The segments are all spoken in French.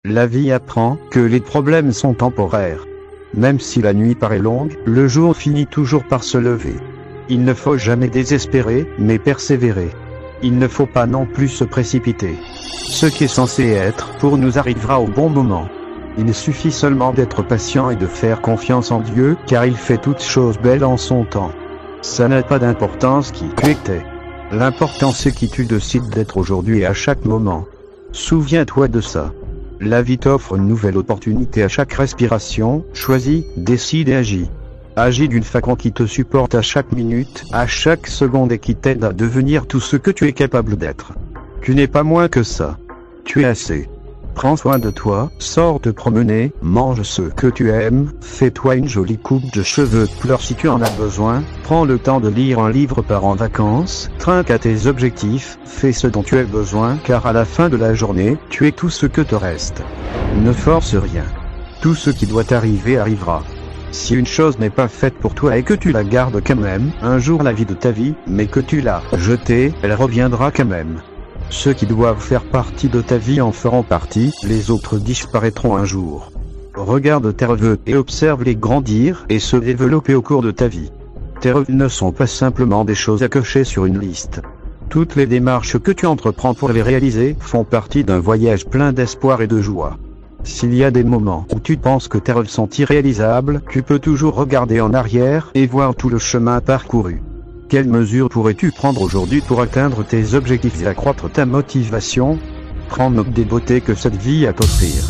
La vie apprend que les problèmes sont temporaires. Même si la nuit paraît longue, le jour finit toujours par se lever. Il ne faut jamais désespérer, mais persévérer. Il ne faut pas non plus se précipiter. Ce qui est censé être pour nous arrivera au bon moment. Il suffit seulement d'être patient et de faire confiance en Dieu, car il fait toutes choses belles en son temps. Ça n'a pas d'importance qui tu étais. L'important c'est qui tu décides d'être aujourd'hui et à chaque moment. Souviens-toi de ça. La vie t'offre une nouvelle opportunité à chaque respiration, choisis, décide et agis. Agis d'une façon qui te supporte à chaque minute, à chaque seconde et qui t'aide à devenir tout ce que tu es capable d'être. Tu n'es pas moins que ça. Tu es assez. Prends soin de toi, sors te promener, mange ce que tu aimes, fais-toi une jolie coupe de cheveux, pleure si tu en as besoin, prends le temps de lire un livre par en vacances, trinque à tes objectifs, fais ce dont tu as besoin car à la fin de la journée, tu es tout ce que te reste. Ne force rien. Tout ce qui doit arriver arrivera. Si une chose n'est pas faite pour toi et que tu la gardes quand même, un jour la vie de ta vie, mais que tu l'as jetée, elle reviendra quand même. Ceux qui doivent faire partie de ta vie en feront partie, les autres disparaîtront un jour. Regarde tes rêves et observe-les grandir et se développer au cours de ta vie. Tes rêves ne sont pas simplement des choses à cocher sur une liste. Toutes les démarches que tu entreprends pour les réaliser font partie d'un voyage plein d'espoir et de joie. S'il y a des moments où tu penses que tes rêves sont irréalisables, tu peux toujours regarder en arrière et voir tout le chemin parcouru. Quelles mesures pourrais-tu prendre aujourd'hui pour atteindre tes objectifs et accroître ta motivation? Prends note des beautés que cette vie a à t'offrir.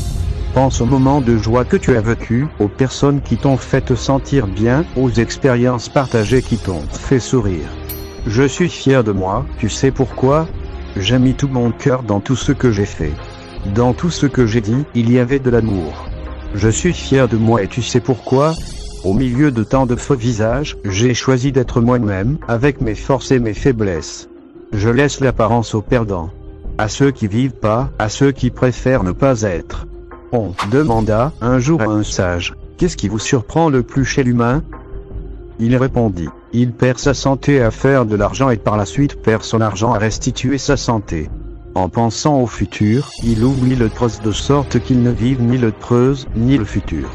Pense aux moments de joie que tu as vécus, aux personnes qui t'ont fait te sentir bien, aux expériences partagées qui t'ont fait sourire. Je suis fier de moi, tu sais pourquoi? J'ai mis tout mon cœur dans tout ce que j'ai fait. Dans tout ce que j'ai dit, il y avait de l'amour. Je suis fier de moi et tu sais pourquoi? Au milieu de tant de faux visages, j'ai choisi d'être moi-même, avec mes forces et mes faiblesses. Je laisse l'apparence aux perdants. À ceux qui vivent pas, à ceux qui préfèrent ne pas être. On demanda un jour à un sage, qu'est-ce qui vous surprend le plus chez l'humain? Il répondit, il perd sa santé à faire de l'argent et par la suite perd son argent à restituer sa santé. En pensant au futur, il oublie le présent de sorte qu'il ne vive ni le présent, ni le futur.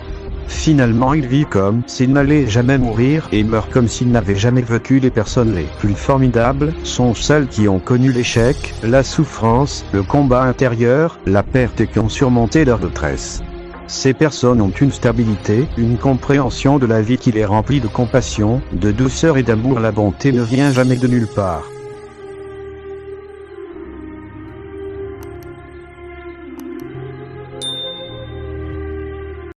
Finalement il vit comme s'il n'allait jamais mourir et meurt comme s'il n'avait jamais vécu. Les personnes les plus formidables sont celles qui ont connu l'échec, la souffrance, le combat intérieur, la perte et qui ont surmonté leur détresse. Ces personnes ont une stabilité, une compréhension de la vie qui les remplit de compassion, de douceur et d'amour. La bonté ne vient jamais de nulle part.